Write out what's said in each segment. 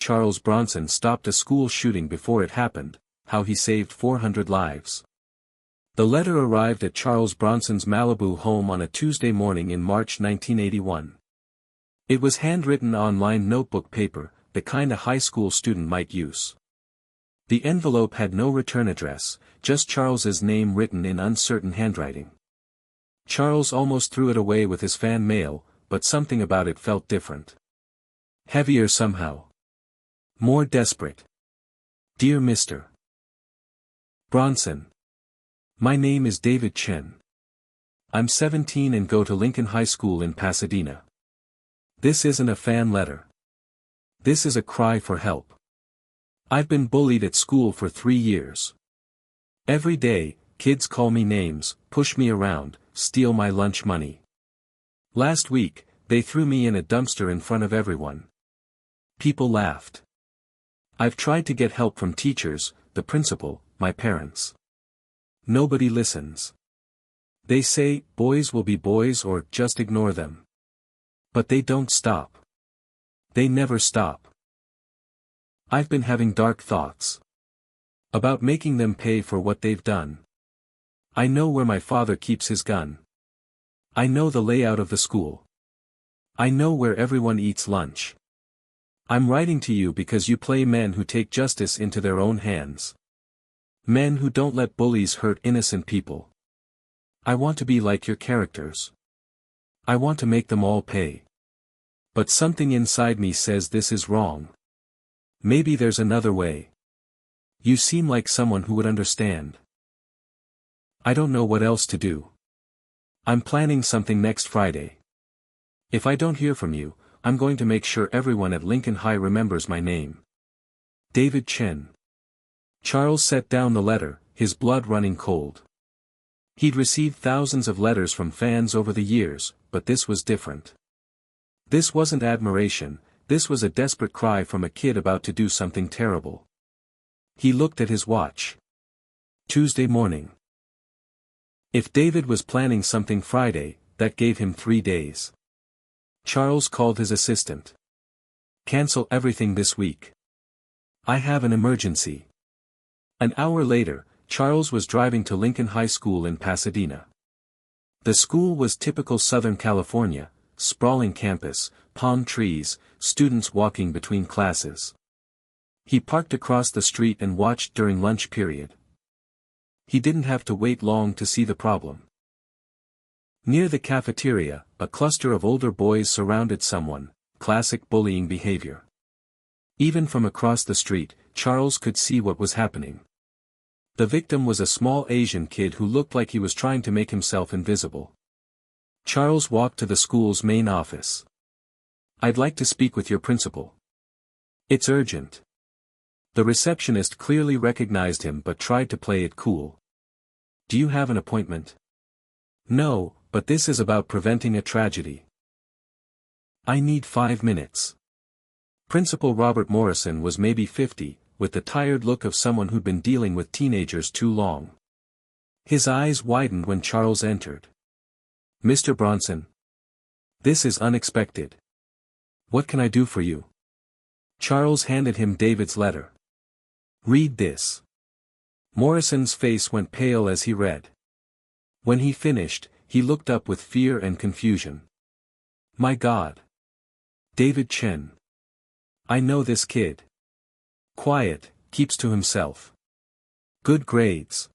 Charles Bronson stopped a school shooting before it happened, how he saved 400 lives. The letter arrived at Charles Bronson's Malibu home on a Tuesday morning in March 1981. It was handwritten on lined notebook paper, the kind a high school student might use. The envelope had no return address, just Charles's name written in uncertain handwriting. Charles almost threw it away with his fan mail, but something about it felt different. Heavier somehow. More desperate. Dear Mr. Bronson. My name is David Chen. I'm 17 and go to Lincoln High School in Pasadena. This isn't a fan letter. This is a cry for help. I've been bullied at school for 3 years. Every day, kids call me names, push me around, steal my lunch money. Last week, they threw me in a dumpster in front of everyone. People laughed. I've tried to get help from teachers, the principal, my parents. Nobody listens. They say, boys will be boys or just ignore them. But they don't stop. They never stop. I've been having dark thoughts. About making them pay for what they've done. I know where my father keeps his gun. I know the layout of the school. I know where everyone eats lunch. I'm writing to you because you play men who take justice into their own hands. Men who don't let bullies hurt innocent people. I want to be like your characters. I want to make them all pay. But something inside me says this is wrong. Maybe there's another way. You seem like someone who would understand. I don't know what else to do. I'm planning something next Friday. If I don't hear from you, I'm going to make sure everyone at Lincoln High remembers my name. David Chen. Charles set down the letter, his blood running cold. He'd received thousands of letters from fans over the years, but this was different. This wasn't admiration, this was a desperate cry from a kid about to do something terrible. He looked at his watch. Tuesday morning. If David was planning something Friday, that gave him 3 days. Charles called his assistant. Cancel everything this week. I have an emergency. An hour later, Charles was driving to Lincoln High School in Pasadena. The school was typical Southern California, sprawling campus, palm trees, students walking between classes. He parked across the street and watched during lunch period. He didn't have to wait long to see the problem. Near the cafeteria, a cluster of older boys surrounded someone, classic bullying behavior. Even from across the street, Charles could see what was happening. The victim was a small Asian kid who looked like he was trying to make himself invisible. Charles walked to the school's main office. I'd like to speak with your principal. It's urgent. The receptionist clearly recognized him but tried to play it cool. Do you have an appointment? No, but this is about preventing a tragedy. I need 5 minutes. Principal Robert Morrison was maybe 50, with the tired look of someone who'd been dealing with teenagers too long. His eyes widened when Charles entered. Mr. Bronson. This is unexpected. What can I do for you? Charles handed him David's letter. Read this. Morrison's face went pale as he read. When he finished, he looked up with fear and confusion. My God. David Chen. I know this kid. Quiet, keeps to himself. Good grades.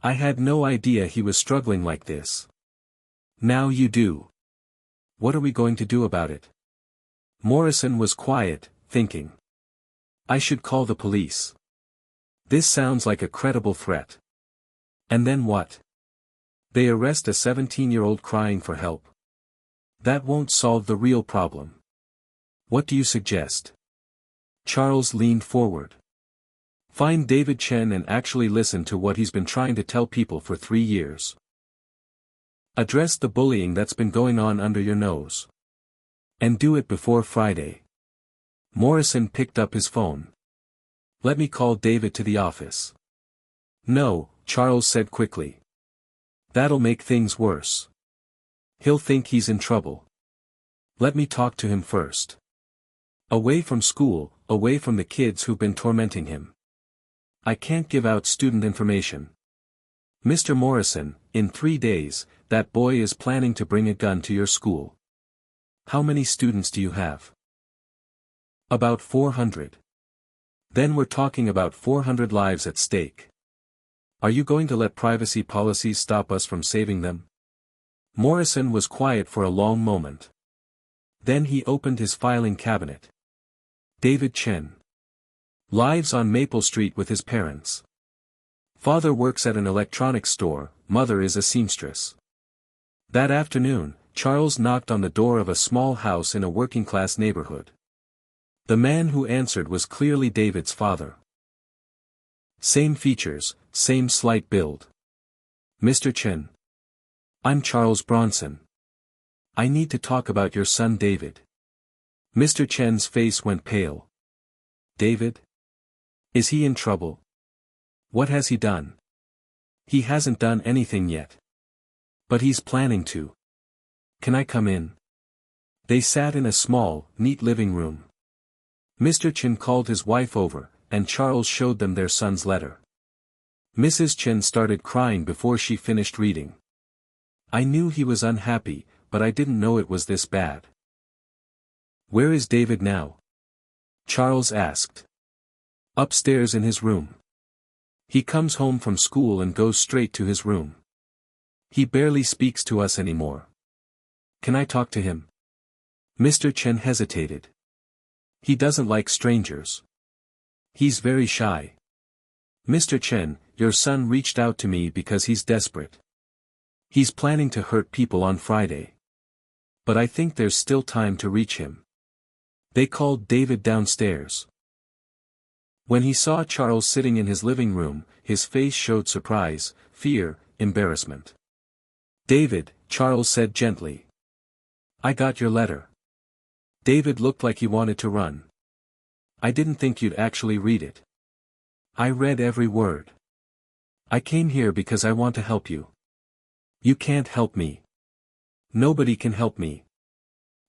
I had no idea he was struggling like this. Now you do. What are we going to do about it? Morrison was quiet, thinking. I should call the police. This sounds like a credible threat. And then what? They arrest a 17-year-old crying for help. That won't solve the real problem. What do you suggest? Charles leaned forward. Find David Chen and actually listen to what he's been trying to tell people for 3 years. Address the bullying that's been going on under your nose. And do it before Friday. Morrison picked up his phone. Let me call David to the office. No, Charles said quickly. That'll make things worse. He'll think he's in trouble. Let me talk to him first. Away from school, away from the kids who've been tormenting him. I can't give out student information. Mr. Morrison, in 3 days, that boy is planning to bring a gun to your school. How many students do you have? About 400. Then we're talking about 400 lives at stake. Are you going to let privacy policies stop us from saving them? Morrison was quiet for a long moment. Then he opened his filing cabinet. David Chen. Lives on Maple Street with his parents. Father works at an electronics store, mother is a seamstress. That afternoon, Charles knocked on the door of a small house in a working-class neighborhood. The man who answered was clearly David's father. Same features, same slight build. Mr. Chen. I'm Charles Bronson. I need to talk about your son David. Mr. Chen's face went pale. David? Is he in trouble? What has he done? He hasn't done anything yet. But he's planning to. Can I come in? They sat in a small, neat living room. Mr. Chen called his wife over, and Charles showed them their son's letter. Mrs. Chen started crying before she finished reading. I knew he was unhappy, but I didn't know it was this bad. Where is David now? Charles asked. Upstairs in his room. He comes home from school and goes straight to his room. He barely speaks to us anymore. Can I talk to him? Mr. Chen hesitated. He doesn't like strangers. He's very shy. Mr. Chen, your son reached out to me because he's desperate. He's planning to hurt people on Friday. But I think there's still time to reach him. They called David downstairs. When he saw Charles sitting in his living room, his face showed surprise, fear, embarrassment. David, Charles said gently. I got your letter. David looked like he wanted to run. I didn't think you'd actually read it. I read every word. I came here because I want to help you. You can't help me. Nobody can help me.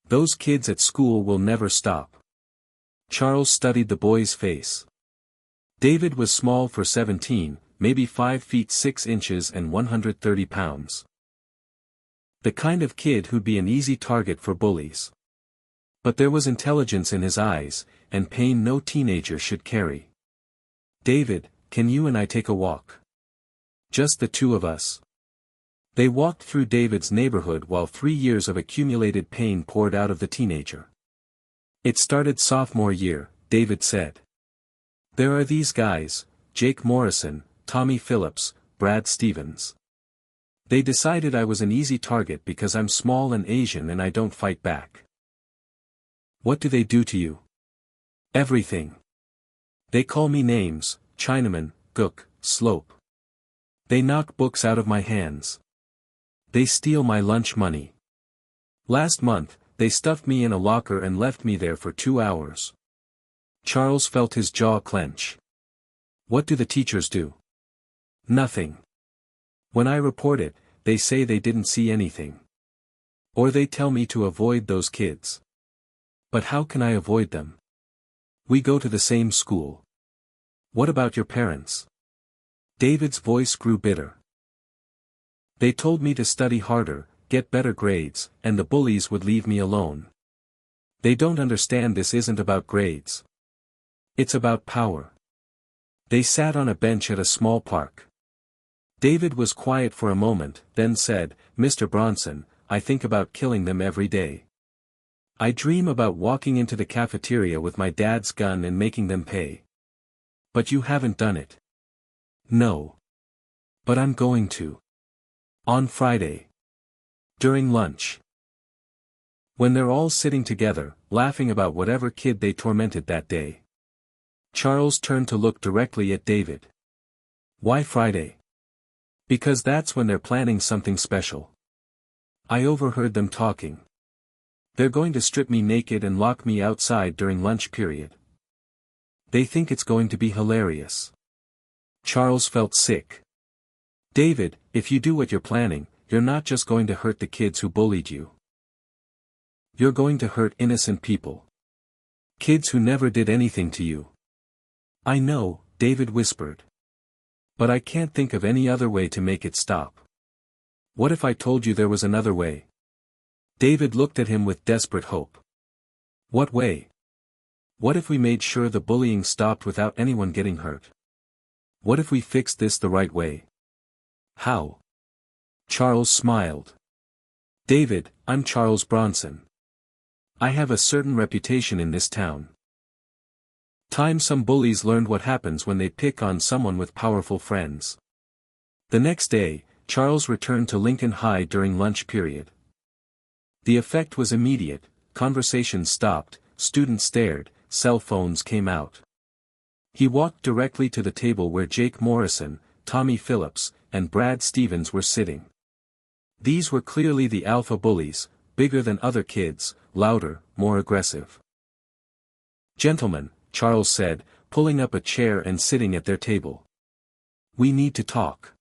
Those kids at school will never stop. Charles studied the boy's face. David was small for 17, maybe 5 feet 6 inches and 130 pounds. The kind of kid who'd be an easy target for bullies. But there was intelligence in his eyes, and pain no teenager should carry. David, can you and I take a walk? Just the two of us. They walked through David's neighborhood while 3 years of accumulated pain poured out of the teenager. It started sophomore year, David said. There are these guys, Jake Morrison, Tommy Phillips, Brad Stevens. They decided I was an easy target because I'm small and Asian and I don't fight back. What do they do to you? Everything. They call me names, Chinaman, Gook, Slope. They knock books out of my hands. They steal my lunch money. Last month, they stuffed me in a locker and left me there for 2 hours. Charles felt his jaw clench. What do the teachers do? Nothing. When I report it, they say they didn't see anything. Or they tell me to avoid those kids. But how can I avoid them? We go to the same school. What about your parents? David's voice grew bitter. They told me to study harder, get better grades, and the bullies would leave me alone. They don't understand this isn't about grades. It's about power. They sat on a bench at a small park. David was quiet for a moment, then said, Mr. Bronson, I think about killing them every day. I dream about walking into the cafeteria with my dad's gun and making them pay. But you haven't done it. No. But I'm going to. On Friday. During lunch. When they're all sitting together, laughing about whatever kid they tormented that day. Charles turned to look directly at David. Why Friday? Because that's when they're planning something special. I overheard them talking. They're going to strip me naked and lock me outside during lunch period. They think it's going to be hilarious. Charles felt sick. David, if you do what you're planning, you're not just going to hurt the kids who bullied you. You're going to hurt innocent people. Kids who never did anything to you. I know, David whispered. But I can't think of any other way to make it stop. What if I told you there was another way? David looked at him with desperate hope. What way? What if we made sure the bullying stopped without anyone getting hurt? What if we fixed this the right way? How? Charles smiled. David, I'm Charles Bronson. I have a certain reputation in this town. Some bullies learned what happens when they pick on someone with powerful friends. The next day, Charles returned to Lincoln High during lunch period. The effect was immediate, conversations stopped, students stared, cell phones came out. He walked directly to the table where Jake Morrison, Tommy Phillips, and Brad Stevens were sitting. These were clearly the alpha bullies, bigger than other kids, louder, more aggressive. Gentlemen, Charles said, pulling up a chair and sitting at their table. We need to talk.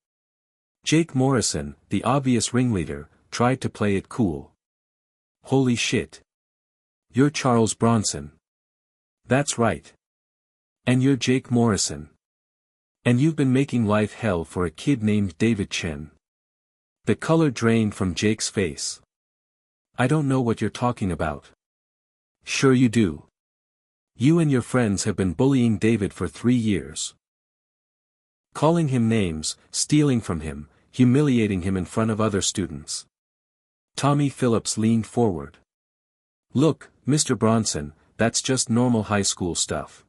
Jake Morrison, the obvious ringleader, tried to play it cool. Holy shit. You're Charles Bronson. That's right. And you're Jake Morrison. And you've been making life hell for a kid named David Chen. The color drained from Jake's face. I don't know what you're talking about. Sure you do. You and your friends have been bullying David for 3 years. Calling him names, stealing from him, humiliating him in front of other students. Tommy Phillips leaned forward. Look, Mr. Bronson, that's just normal high school stuff.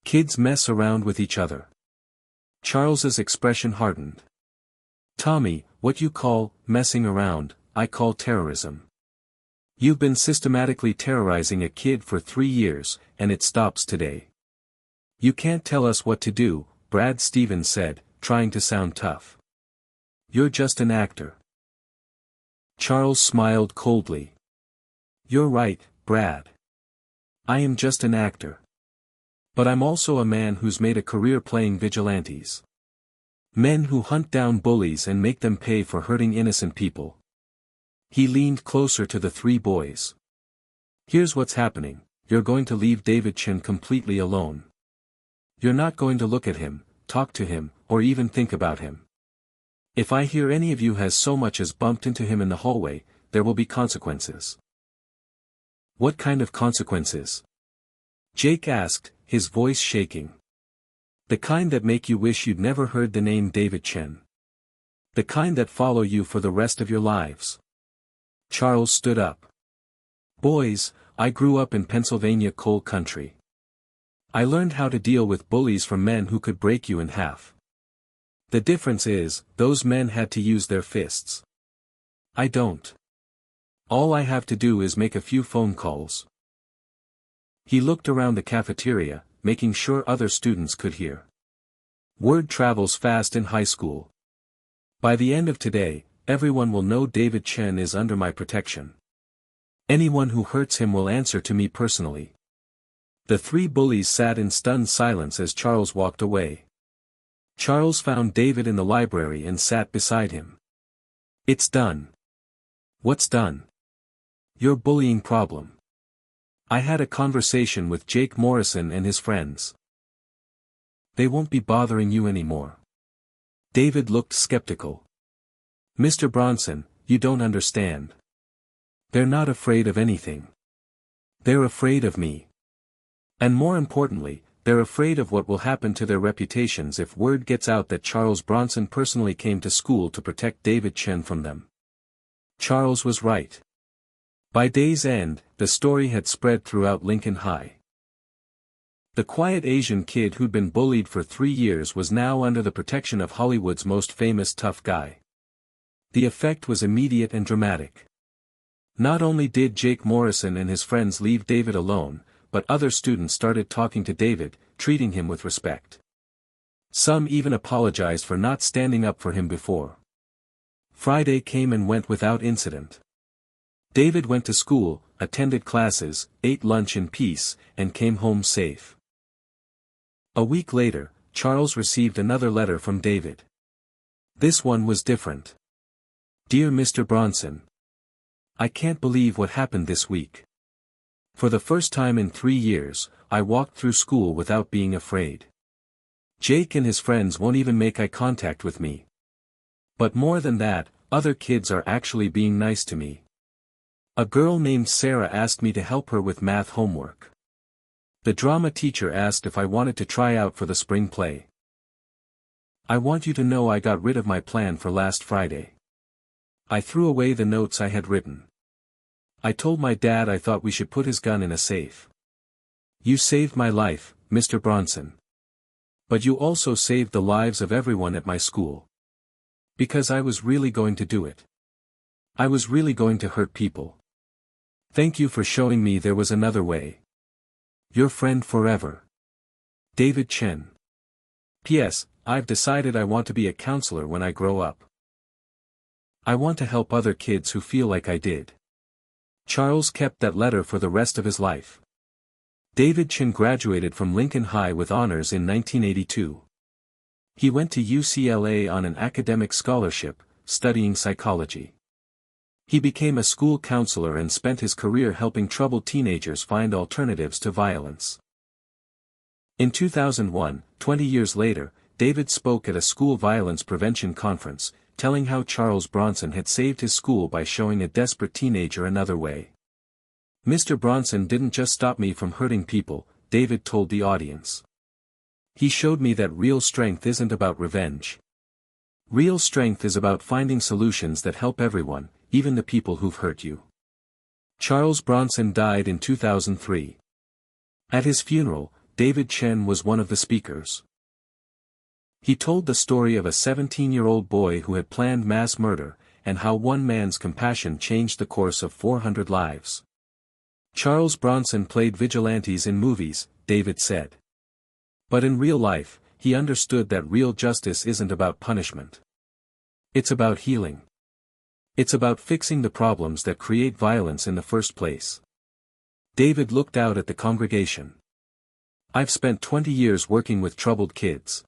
Kids mess around with each other. Charles's expression hardened. Tommy, what you call messing around, I call terrorism. You've been systematically terrorizing a kid for 3 years, and it stops today. You can't tell us what to do, Brad Stevens said, trying to sound tough. You're just an actor. Charles smiled coldly. You're right, Brad. I am just an actor. But I'm also a man who's made a career playing vigilantes. Men who hunt down bullies and make them pay for hurting innocent people. He leaned closer to the 3 boys. Here's what's happening, you're going to leave David Chen completely alone. You're not going to look at him, talk to him, or even think about him. If I hear any of you has so much as bumped into him in the hallway, there will be consequences. What kind of consequences? Jake asked, his voice shaking. The kind that make you wish you'd never heard the name David Chen. The kind that follow you for the rest of your lives. Charles stood up. Boys, I grew up in Pennsylvania coal country. I learned how to deal with bullies from men who could break you in half. The difference is, those men had to use their fists. I don't. All I have to do is make a few phone calls. He looked around the cafeteria, making sure other students could hear. Word travels fast in high school. By the end of today, everyone will know David Chen is under my protection. Anyone who hurts him will answer to me personally. The 3 bullies sat in stunned silence as Charles walked away. Charles found David in the library and sat beside him. It's done. What's done? Your bullying problem. I had a conversation with Jake Morrison and his friends. They won't be bothering you anymore. David looked skeptical. Mr. Bronson, you don't understand. They're not afraid of anything. They're afraid of me. And more importantly, they're afraid of what will happen to their reputations if word gets out that Charles Bronson personally came to school to protect David Chen from them. Charles was right. By day's end, the story had spread throughout Lincoln High. The quiet Asian kid who'd been bullied for 3 years was now under the protection of Hollywood's most famous tough guy. The effect was immediate and dramatic. Not only did Jake Morrison and his friends leave David alone, but other students started talking to David, treating him with respect. Some even apologized for not standing up for him before. Friday came and went without incident. David went to school, attended classes, ate lunch in peace, and came home safe. A week later, Charles received another letter from David. This one was different. Dear Mr. Bronson, I can't believe what happened this week. For the first time in 3 years, I walked through school without being afraid. Jake and his friends won't even make eye contact with me. But more than that, other kids are actually being nice to me. A girl named Sarah asked me to help her with math homework. The drama teacher asked if I wanted to try out for the spring play. I want you to know I got rid of my plan for last Friday. I threw away the notes I had written. I told my dad I thought we should put his gun in a safe. You saved my life, Mr. Bronson. But you also saved the lives of everyone at my school. Because I was really going to do it. I was really going to hurt people. Thank you for showing me there was another way. Your friend forever. David Chen. P.S. I've decided I want to be a counselor when I grow up. I want to help other kids who feel like I did. Charles kept that letter for the rest of his life. David Chen graduated from Lincoln High with honors in 1982. He went to UCLA on an academic scholarship, studying psychology. He became a school counselor and spent his career helping troubled teenagers find alternatives to violence. In 2001, 20 years later, David spoke at a school violence prevention conference, telling how Charles Bronson had saved his school by showing a desperate teenager another way. Mr. Bronson didn't just stop me from hurting people, David told the audience. He showed me that real strength isn't about revenge. Real strength is about finding solutions that help everyone, even the people who've hurt you. Charles Bronson died in 2003. At his funeral, David Chen was one of the speakers. He told the story of a 17-year-old boy who had planned mass murder, and how one man's compassion changed the course of 400 lives. Charles Bronson played vigilantes in movies, David said. But in real life, he understood that real justice isn't about punishment. It's about healing. It's about fixing the problems that create violence in the first place. David looked out at the congregation. I've spent 20 years working with troubled kids.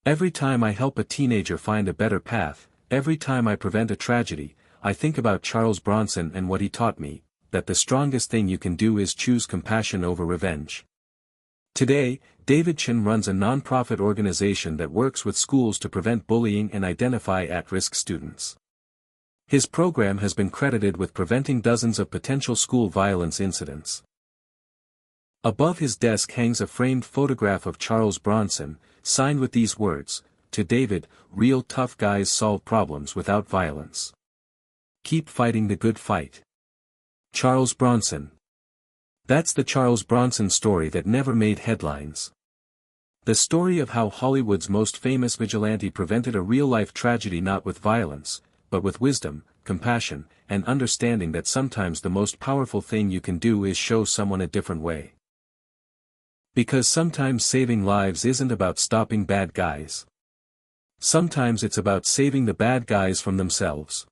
Every time I help a teenager find a better path, every time I prevent a tragedy, I think about Charles Bronson and what he taught me, that the strongest thing you can do is choose compassion over revenge. Today, David Chen runs a non-profit organization that works with schools to prevent bullying and identify at-risk students. His program has been credited with preventing dozens of potential school violence incidents. Above his desk hangs a framed photograph of Charles Bronson, signed with these words, "To David, real tough guys solve problems without violence. Keep fighting the good fight." Charles Bronson. That's the Charles Bronson story that never made headlines. The story of how Hollywood's most famous vigilante prevented a real-life tragedy not with violence, but with wisdom, compassion, and understanding that sometimes the most powerful thing you can do is show someone a different way. Because sometimes saving lives isn't about stopping bad guys. Sometimes it's about saving the bad guys from themselves.